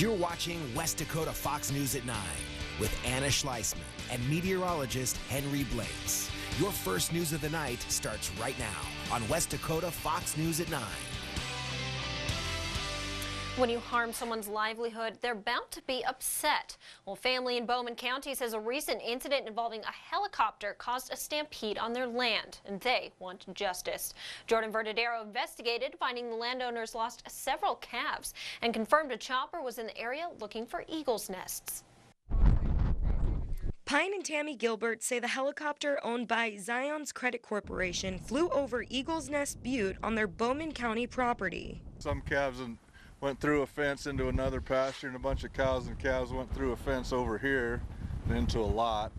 You're watching West Dakota Fox News at 9 with Anna Schleisman and meteorologist Henry Blakes. Your first news of the night starts right now on West Dakota Fox News at 9. When you harm someone's livelihood, they're bound to be upset. Well, family in Bowman County says a recent incident involving a helicopter caused a stampede on their land, and they want justice. Jordan Verdadero investigated, finding the landowners lost several calves and confirmed a chopper was in the area looking for eagles' nests. Pine and Tammy Gilbert say the helicopter owned by Zion's Credit Corporation flew over Eagles Nest Butte on their Bowman County property. Some calves went through a fence into another pasture, and a bunch of cows and calves went through a fence over here and into a lot.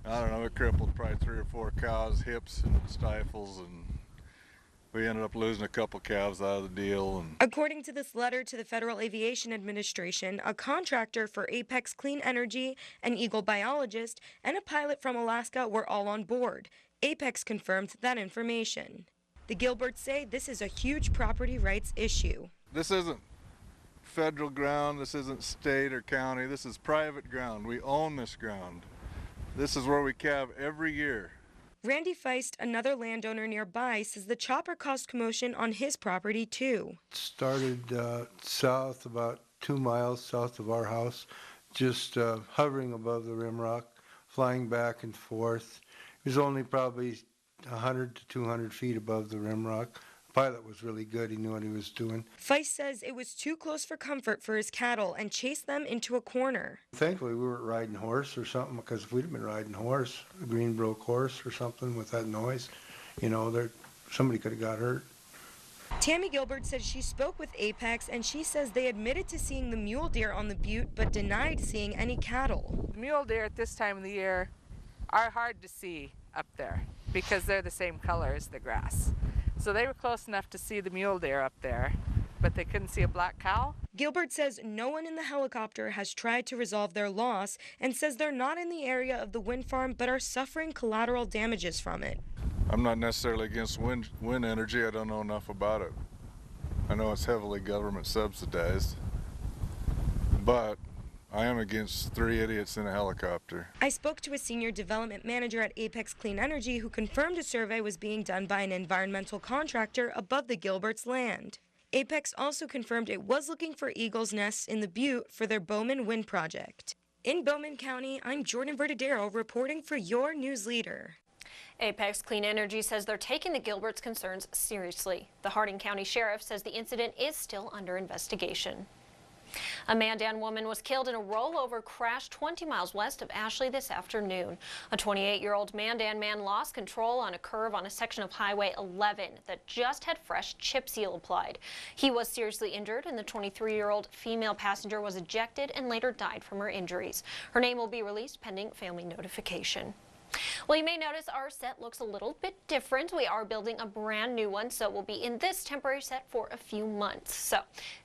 I don't know, it crippled probably 3 or 4 cows' hips and stifles, and we ended up losing a couple calves out of the deal. According to this letter to the Federal Aviation Administration, a contractor for Apex Clean Energy, an eagle biologist, and a pilot from Alaska were all on board. Apex confirmed that information. The Gilberts say this is a huge property rights issue. This isn't federal ground, this isn't state or county, this is private ground. We own this ground. This is where we calve every year. Randy Feist, another landowner nearby, says the chopper caused commotion on his property too. It started south, about 2 miles south of our house, just hovering above the rimrock, flying back and forth. It was only probably 100 to 200 feet above the rimrock. The pilot was really good. He knew what he was doing. Feist says it was too close for comfort for his cattle and chased them into a corner. Thankfully, we weren't riding horse or something, because if we'd have been riding horse, a Greenbrook horse or something with that noise, you know, somebody could have got hurt. Tammy Gilbert said she spoke with Apex, and she says they admitted to seeing the mule deer on the butte but denied seeing any cattle. The mule deer at this time of the year are hard to see up there because they're the same color as the grass. So they were close enough to see the mule deer up there, but they couldn't see a black cow. Gilbert says no one in the helicopter has tried to resolve their loss and says they're not in the area of the wind farm but are suffering collateral damages from it. I'm not necessarily against wind energy. I don't know enough about it. I know it's heavily government subsidized, but I am against 3 idiots in a helicopter. I spoke to a senior development manager at Apex Clean Energy who confirmed a survey was being done by an environmental contractor above the Gilberts' land. Apex also confirmed it was looking for eagles' nests in the butte for their Bowman Wind Project. In Bowman County, I'm Jordan Verdadero reporting for your news leader. Apex Clean Energy says they're taking the Gilberts' concerns seriously. The Hardin County Sheriff says the incident is still under investigation. A Mandan woman was killed in a rollover crash 20 miles west of Ashley this afternoon. A 28-year-old Mandan man lost control on a curve on a section of Highway 11 that just had fresh chip seal applied. He was seriously injured, and the 23-year-old female passenger was ejected and later died from her injuries. Her name will be released pending family notification. Well, you may notice our set looks a little bit different. We are building a brand new one, so we'll be in this temporary set for a few months. So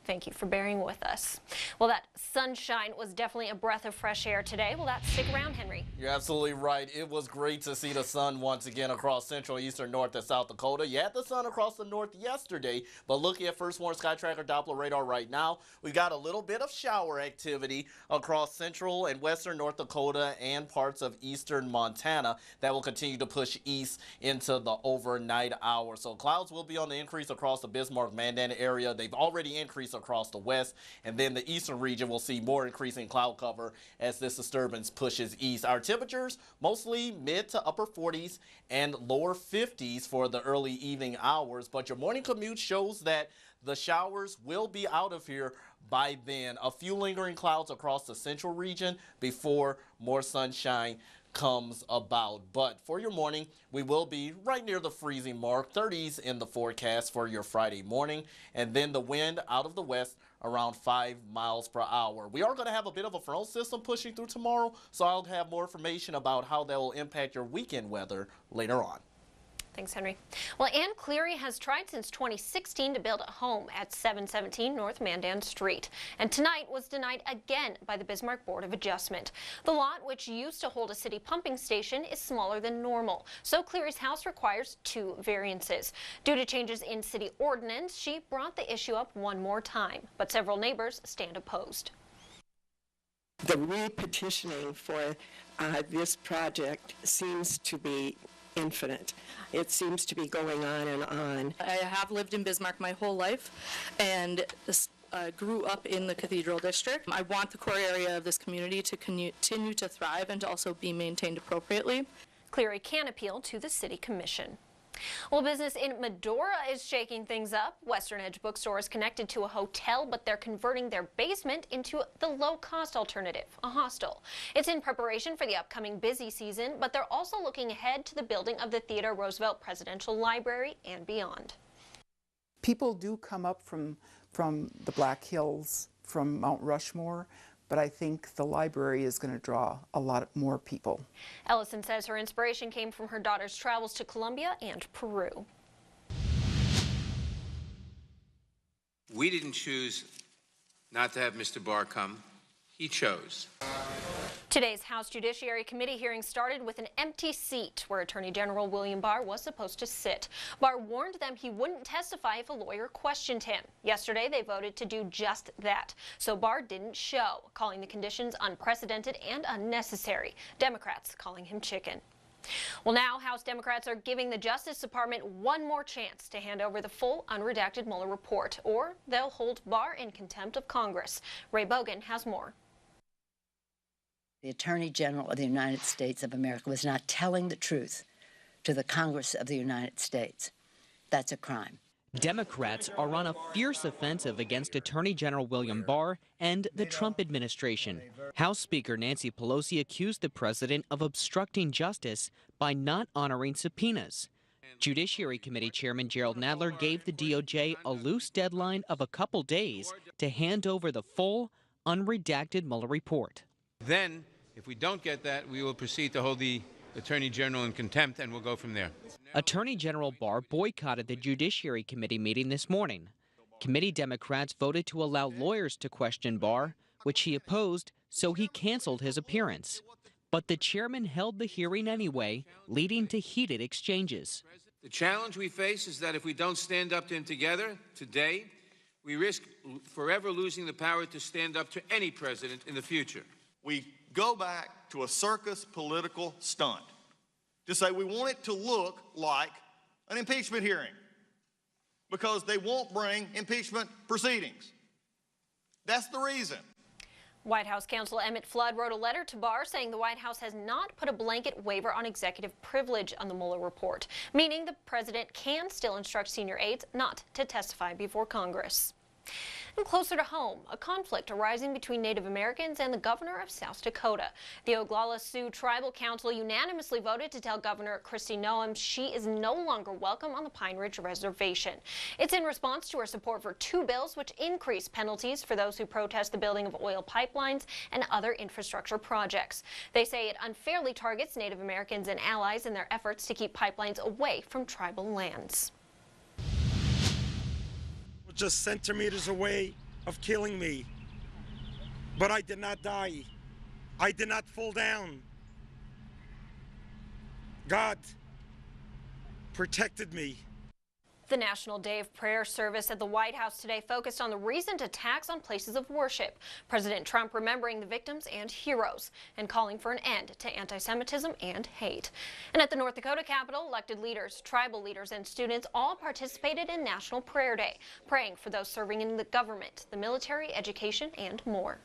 thank you for bearing with us. Well, that sunshine was definitely a breath of fresh air today. Will that stick around, Henry? You're absolutely right. It was great to see the sun once again across central, eastern, north, and South Dakota. You had the sun across the north yesterday, but looking at First Warn Sky Tracker Doppler radar right now, we've got a little bit of shower activity across central and western North Dakota and parts of eastern Montana. That will continue to push east into the overnight hours. So clouds will be on the increase across the Bismarck Mandan area. They've already increased across the west, and then the eastern region will see more increasing cloud cover as this disturbance pushes east. Our temperatures mostly mid to upper 40s and lower 50s for the early evening hours, but your morning commute shows that the showers will be out of here by then. A few lingering clouds across the central region before more sunshine comes about. But for your morning, we will be right near the freezing mark, 30s in the forecast for your Friday morning, and then the wind out of the west around 5 miles per hour. We are going to have a bit of a frontal system pushing through tomorrow, so I'll have more information about how that will impact your weekend weather later on. Thanks, Henry. Well, Ann Cleary has tried since 2016 to build a home at 717 North Mandan Street, and tonight was denied again by the Bismarck Board of Adjustment. The lot, which used to hold a city pumping station, is smaller than normal, so Cleary's house requires 2 variances. Due to changes in city ordinance, she brought the issue up one more time, but several neighbors stand opposed. The re-petitioning for this project seems to be infinite. It seems to be going on and on. I have lived in Bismarck my whole life and grew up in the Cathedral District. I want the core area of this community to continue to thrive and to also be maintained appropriately. Cleary can appeal to the City Commission. Well, business in Medora is shaking things up. Western Edge Bookstore is connected to a hotel, but they're converting their basement into the low-cost alternative, a hostel. It's in preparation for the upcoming busy season, but they're also looking ahead to the building of the Theodore Roosevelt Presidential Library and beyond. People do come up from the Black Hills, from Mount Rushmore, but I think the library is going to draw a lot more people. Ellison says her inspiration came from her daughter's travels to Colombia and Peru. We didn't choose not to have Mr. Barr come. He chose. Today's House Judiciary Committee hearing started with an empty seat where Attorney General William Barr was supposed to sit. Barr warned them he wouldn't testify if a lawyer questioned him. Yesterday, they voted to do just that. So Barr didn't show, calling the conditions unprecedented and unnecessary. Democrats calling him chicken. Well, now House Democrats are giving the Justice Department one more chance to hand over the full unredacted Mueller report, or they'll hold Barr in contempt of Congress. Ray Bogan has more. The Attorney General of the United States of America was not telling the truth to the Congress of the United States. That's a crime. Democrats are on a fierce offensive against Attorney General William Barr and the Trump administration. House Speaker Nancy Pelosi accused the president of obstructing justice by not honoring subpoenas. Judiciary Committee Chairman Gerald Nadler gave the DOJ a loose deadline of a couple days to hand over the full, unredacted Mueller report. Then, if we don't get that, we will proceed to hold the Attorney General in contempt, and we'll go from there. Attorney General Barr boycotted the Judiciary Committee meeting this morning. Committee Democrats voted to allow lawyers to question Barr, which he opposed, so he canceled his appearance. But the chairman held the hearing anyway, leading to heated exchanges. The challenge we face is that if we don't stand up to him together today, we risk forever losing the power to stand up to any president in the future. We go back to a circus political stunt to say we want it to look like an impeachment hearing because they won't bring impeachment proceedings. That's the reason. White House counsel Emmett Flood wrote a letter to Barr saying the White House has not put a blanket waiver on executive privilege on the Mueller report, meaning the president can still instruct senior aides not to testify before Congress. And closer to home, a conflict arising between Native Americans and the governor of South Dakota. The Oglala Sioux Tribal Council unanimously voted to tell Governor Kristi Noem she is no longer welcome on the Pine Ridge Reservation. It's in response to her support for 2 bills which increase penalties for those who protest the building of oil pipelines and other infrastructure projects. They say it unfairly targets Native Americans and allies in their efforts to keep pipelines away from tribal lands. Just centimeters away of killing me. But I did not die. I did not fall down. God protected me. The National Day of Prayer service at the White House today focused on the recent attacks on places of worship. President Trump remembering the victims and heroes and calling for an end to anti-Semitism and hate. And at the North Dakota Capitol, elected leaders, tribal leaders, and students all participated in National Prayer Day, praying for those serving in the government, the military, education, and more.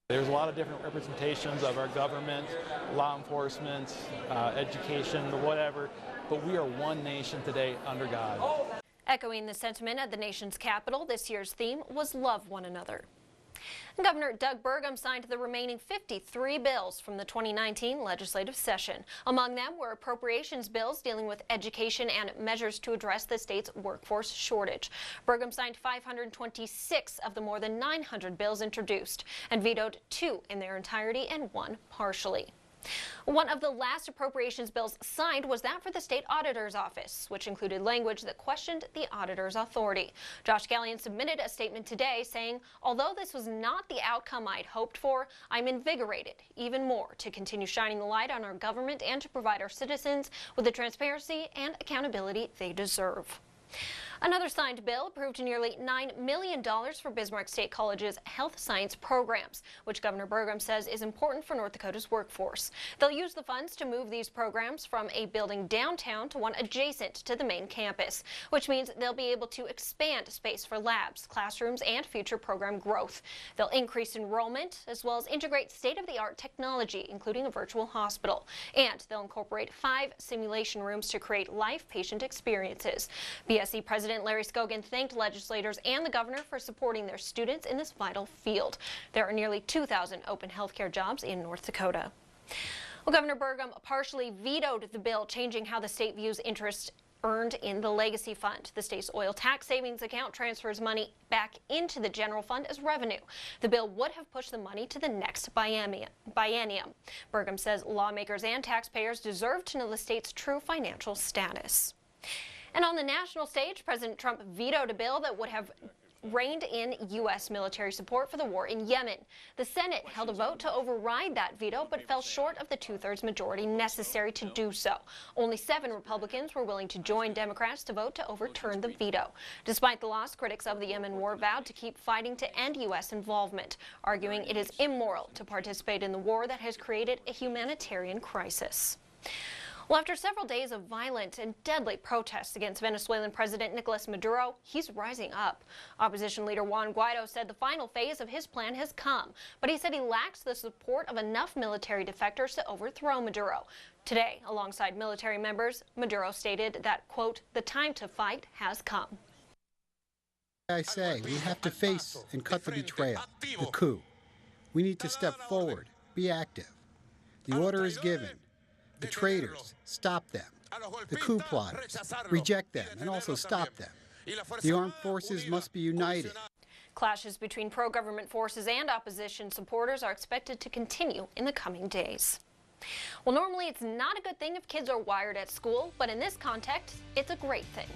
There's a lot of different representations of our government, law enforcement, education, whatever. But we are one nation today under God. Echoing the sentiment at the nation's capital, this year's theme was Love One Another. Governor Doug Burgum signed the remaining 53 bills from the 2019 legislative session. Among them were appropriations bills dealing with education and measures to address the state's workforce shortage. Burgum signed 526 of the more than 900 bills introduced and vetoed 2 in their entirety and 1 partially. One of the last appropriations bills signed was that for the state auditor's office, which included language that questioned the auditor's authority. Josh Gallion submitted a statement today saying, although this was not the outcome I'd hoped for, I'm invigorated even more to continue shining the light on our government and to provide our citizens with the transparency and accountability they deserve. Another signed bill approved nearly $9 million for Bismarck State College's health science programs, which Governor Burgum says is important for North Dakota's workforce. They'll use the funds to move these programs from a building downtown to one adjacent to the main campus, which means they'll be able to expand space for labs, classrooms, and future program growth. They'll increase enrollment as well as integrate state-of-the-art technology, including a virtual hospital. And they'll incorporate 5 simulation rooms to create live patient experiences. BSC President Larry Scogan thanked legislators and the governor for supporting their students in this vital field. There are nearly 2,000 open healthcare jobs in North Dakota. Well, Governor Burgum partially vetoed the bill changing how the state views interest earned in the Legacy Fund. The state's oil tax savings account transfers money back into the general fund as revenue. The bill would have pushed the money to the next biennium. Burgum says lawmakers and taxpayers deserve to know the state's true financial status. And on the national stage, President Trump vetoed a bill that would have reined in U.S. military support for the war in Yemen. The Senate held a vote to override that veto, but fell short of the 2/3 majority necessary to do so. Only 7 Republicans were willing to join Democrats to vote to overturn the veto. Despite the loss, critics of the Yemen war vowed to keep fighting to end U.S. involvement, arguing it is immoral to participate in the war that has created a humanitarian crisis. Well, after several days of violent and deadly protests against Venezuelan President Nicolas Maduro, he's rising up. Opposition leader Juan Guaido said the final phase of his plan has come, but he said he lacks the support of enough military defectors to overthrow Maduro. Today, alongside military members, Maduro stated that, quote, the time to fight has come. I say, we have to face and cut the betrayal, the coup. We need to step forward, be active. The order is given. The traitors, stop them. The coup plotters, reject them and also stop them. The armed forces must be united. Clashes between pro-government forces and opposition supporters are expected to continue in the coming days. Well, normally it's not a good thing if kids are wired at school, but in this context, it's a great thing.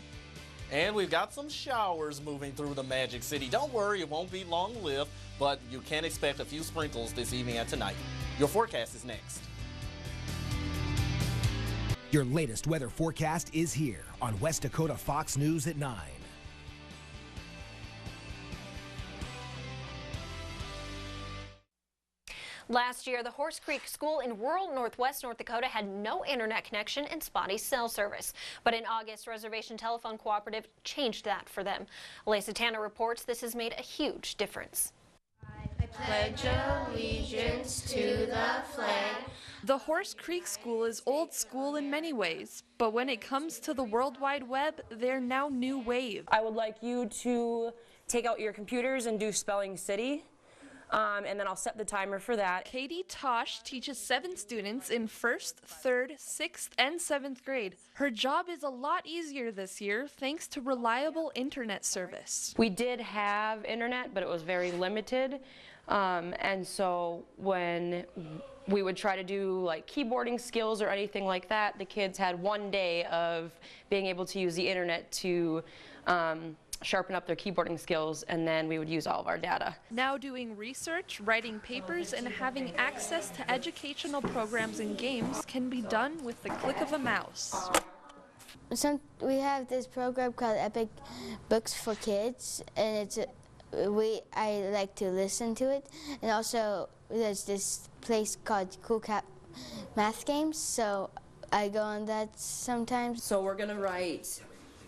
And we've got some showers moving through the Magic City. Don't worry, it won't be long-lived, but you can expect a few sprinkles this evening and tonight. Your forecast is next. Your latest weather forecast is here on West Dakota Fox News at 9. Last year, the Horse Creek School in rural northwest North Dakota had no internet connection and spotty cell service. But in August, Reservation Telephone Cooperative changed that for them. Alyssa Tanner reports this has made a huge difference. I pledge allegiance to the flag. The Horse Creek School is old school in many ways, but when it comes to the World Wide Web, they're now new wave. I would like you to take out your computers and do Spelling City, and then I'll set the timer for that. Katie Tosh teaches 7 students in 1st, 3rd, 6th, and 7th grade. Her job is a lot easier this year thanks to reliable internet service. We did have internet, but it was very limited, and so when we would try to do like keyboarding skills or anything like that, the kids had one day of being able to use the internet to sharpen up their keyboarding skills, and then we would use all of our data. Now doing research, writing papers, and having access to educational programs and games can be done with the click of a mouse. We have this program called Epic Books for Kids, and I like to listen to it, and also there's this place called Cool Cat Math Games, so I go on that sometimes. So we're gonna write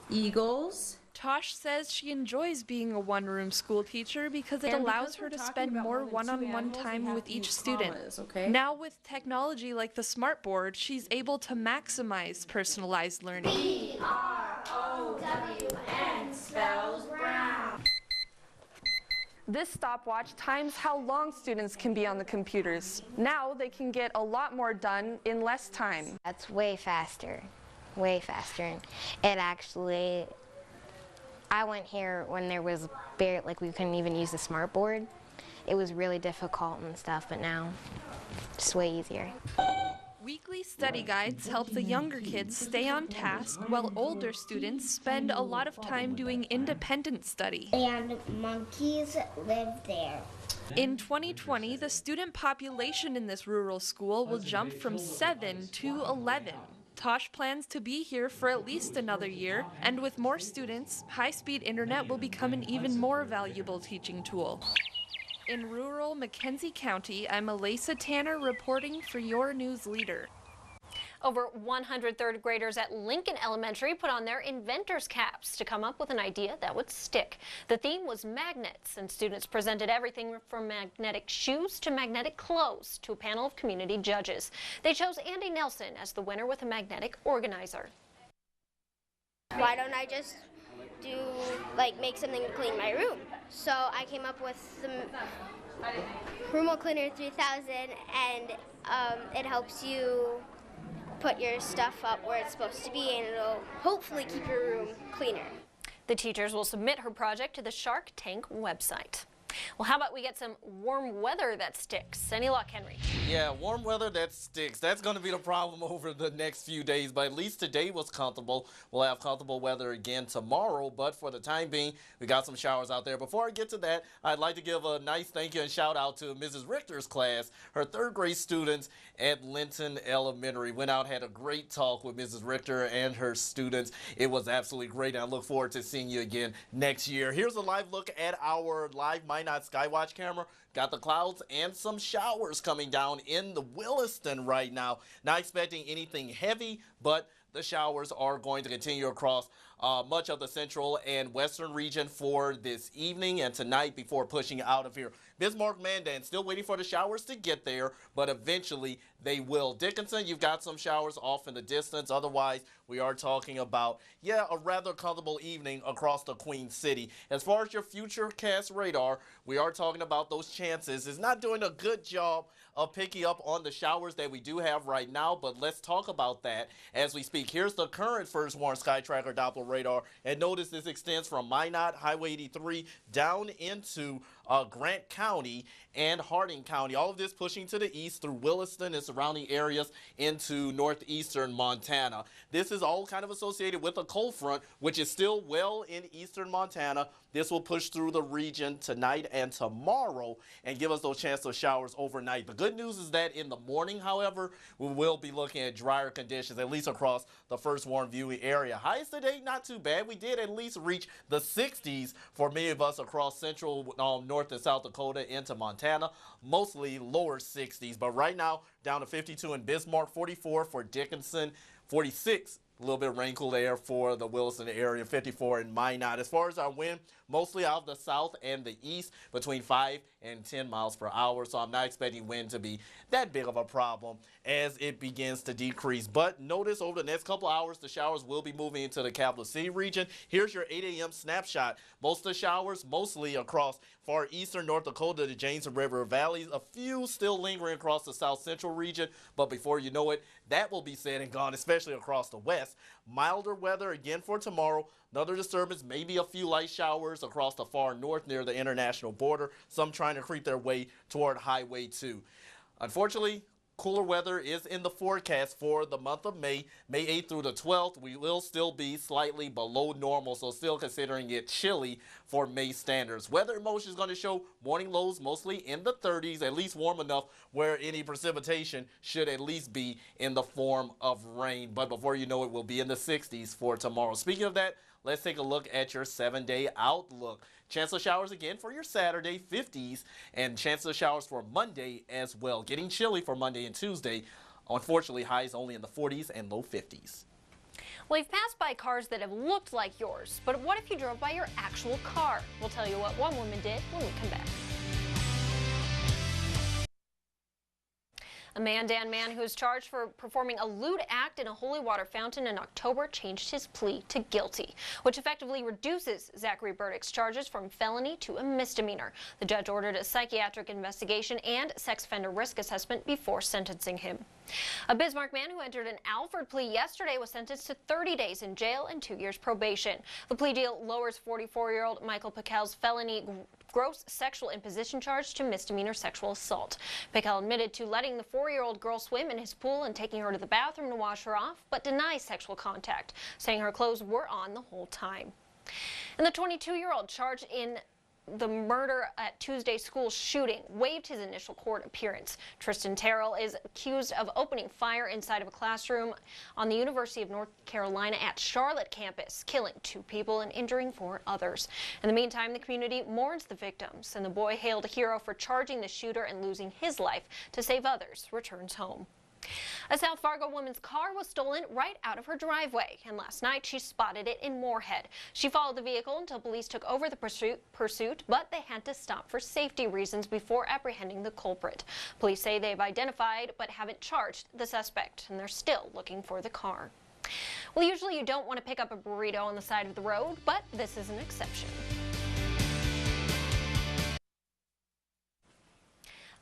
Eagles. Tosh says she enjoys being a one-room school teacher because it allows her to spend more one-on-one time with each student. Now with technology like the smartboard, she's able to maximize personalized learning. B-R-O-W-N spells brown. This stopwatch times how long students can be on the computers. Now they can get a lot more done in less time. That's way faster. It actually, I went here when there was barely, like we couldn't even use the smartboard. It was really difficult and stuff, but now it's way easier. Weekly study guides help the younger kids stay on task, while older students spend a lot of time doing independent study. And monkeys live there. In 2020, the student population in this rural school will jump from 7 to 11. Tosh plans to be here for at least another year, and with more students, high-speed internet will become an even more valuable teaching tool. In rural McKenzie County, I'm Alyssa Tanner reporting for your news leader. Over 100 third graders at Lincoln Elementary put on their inventor's caps to come up with an idea that would stick. The theme was magnets, and students presented everything from magnetic shoes to magnetic clothes to a panel of community judges. They chose Andy Nelson as the winner with a magnetic organizer. Why don't I just make something to clean my room? So I came up with the Room Cleaner 3000, and it helps you put your stuff up where it's supposed to be, and it'll hopefully keep your room cleaner. The teachers will submit her project to the Shark Tank website. Well, how about we get some warm weather that sticks? Any luck, Henry? Yeah, warm weather that sticks. That's going to be the problem over the next few days, but at least today was comfortable. We'll have comfortable weather again tomorrow, but for the time being, we got some showers out there. Before I get to that, I'd like to give a nice thank you and shout out to Mrs. Richter's class. Her third grade students at Linton Elementary went out, had a great talk with Mrs. Richter and her students. It was absolutely great, and I look forward to seeing you again next year. Here's a live look at our live Minot Skywatch camera. Got the clouds and some showers coming down in the Williston right now. Not expecting anything heavy, but the showers are going to continue across much of the central and western region for this evening and tonight before pushing out of here. Bismarck, Mandan, still waiting for the showers to get there, but eventually they will. Dickinson, you've got some showers off in the distance. Otherwise, we are talking about, a rather comfortable evening across the Queen City. As far as your futurecast radar, we are talking about those chances. It's not doing a good job of picking up on the showers that we do have right now, but let's talk about that as we speak. Here's the current First Warn Sky Tracker Doppler radar, and notice this extends from Minot, Highway 83, down into Grant County and Harding County. All of this pushing to the east through Williston and surrounding areas into northeastern Montana. This is all kind of associated with a cold front, which is still well in eastern Montana. This will push through the region tonight and tomorrow and give us those chances of showers overnight. The good news is that in the morning, however, we will be looking at drier conditions, at least across the First Warn viewing area. Highs today, not too bad. We did at least reach the 60s for many of us across central, North and South Dakota into Montana, mostly lower 60s. But right now, down to 52 in Bismarck, 44 for Dickinson, 46. A little bit of rain cool air for the Williston area, 54 in Minot. As far as our wind, mostly out of the south and the east, between 5 and 10 miles per hour. So I'm not expecting wind to be that big of a problem as it begins to decrease. But notice over the next couple hours, the showers will be moving into the capital city region. Here's your 8 a.m. snapshot. Most of the showers mostly across far eastern North Dakota, the James River valleys. A few still lingering across the south central region, but before you know it, that will be said and gone, especially across the west. Milder weather again for tomorrow. Another disturbance, maybe a few light showers across the far north near the international border. Some trying to creep their way toward Highway 2. Unfortunately, cooler weather is in the forecast for the month of May 8th through the 12th. We will still be slightly below normal, so still considering it chilly for May standards. Weather Emotion is going to show morning lows mostly in the 30s, at least warm enough where any precipitation should at least be in the form of rain. But before you know it, we'll be in the 60s for tomorrow. Speaking of that, let's take a look at your 7-day outlook. Chance of showers again for your Saturday, 50s, and chance of showers for Monday as well. Getting chilly for Monday and Tuesday. Unfortunately, highs only in the 40s and low 50s. Well, you've passed by cars that have looked like yours, but what if you drove by your actual car? We'll tell you what one woman did when we come back. A Mandan man who is charged for performing a lewd act in a holy water fountain in October changed his plea to guilty, which effectively reduces Zachary Burdick's charges from felony to a misdemeanor. The judge ordered a psychiatric investigation and sex offender risk assessment before sentencing him. A Bismarck man who entered an Alford plea yesterday was sentenced to 30 days in jail and 2 years probation. The plea deal lowers 44-year-old Michael Pacal's felony gross sexual imposition charge to misdemeanor sexual assault. Pickell admitted to letting the 4-year-old girl swim in his pool and taking her to the bathroom to wash her off, but denies sexual contact, saying her clothes were on the whole time. And the 22-year-old charged in the murder at Tuesday's school shooting waived his initial court appearance. Tristan Terrell is accused of opening fire inside of a classroom on the University of North Carolina at Charlotte campus, killing 2 people and injuring 4 others. In the meantime, the community mourns the victims, and the boy, hailed a hero for charging the shooter and losing his life to save others, returns home. A South Fargo woman's car was stolen right out of her driveway, and last night she spotted it in Moorhead. She followed the vehicle until police took over the pursuit, but they had to stop for safety reasons before apprehending the culprit. Police say they've identified but haven't charged the suspect, and they're still looking for the car. Well, usually you don't want to pick up a burrito on the side of the road, but this is an exception.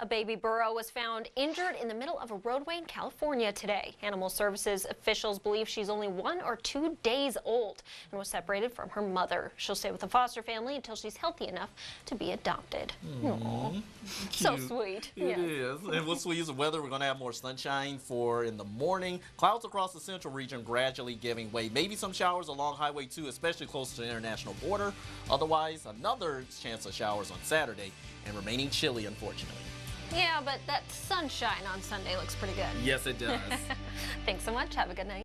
A baby burro was found injured in the middle of a roadway in California today. Animal Services officials believe she's only 1 or 2 days old and was separated from her mother. She'll stay with the foster family until she's healthy enough to be adopted. Aww. So sweet. It is. And what's sweet is the weather. We're going to have more sunshine for in the morning. Clouds across the central region gradually giving way. Maybe some showers along Highway 2, especially close to the international border. Otherwise, another chance of showers on Saturday and remaining chilly, unfortunately. Yeah, but that sunshine on Sunday looks pretty good. Yes, it does. Thanks so much. Have a good night.